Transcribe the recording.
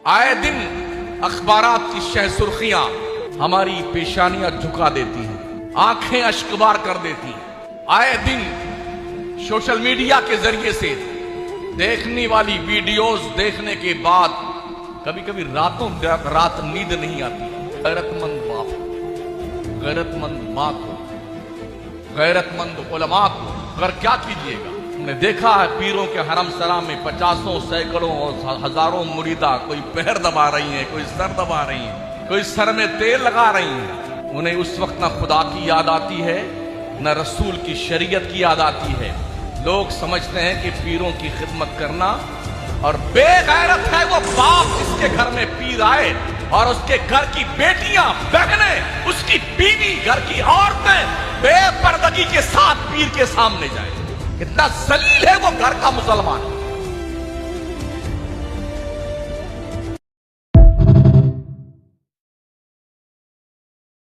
आए दिन अखबारात की शह सुर्खियां हमारी पेशानियां झुका देती हैं, आंखें अश्कबार कर देती हैं। आए दिन सोशल मीडिया के जरिए से देखने वाली वीडियोस देखने के बाद कभी कभी रातों रात नींद नहीं आती। गैरतमंद बाप, गैरतमंद माँ को, गैरतमंद उलमा को अगर क्या कीजिएगा। हमने देखा है पीरों के हरम सरा में 50 सैकड़ों और हजारों मुरीदा कोई पैर दबा रही हैं, कोई सर दबा रही हैं, कोई सर में तेल लगा रही हैं। उन्हें उस वक्त ना खुदा की याद आती है न रसूल की शरीयत की याद आती है। लोग समझते हैं कि पीरों की खिदमत करना, और बेगैरत है वो बाप जिसके घर में पीर आए और उसके घर की बेटियां, बहनें, उसकी बीवी, घर की औरतें बेपर्दगी के साथ पीर के सामने जाए। कितना जलील है वो घर का मुसलमान।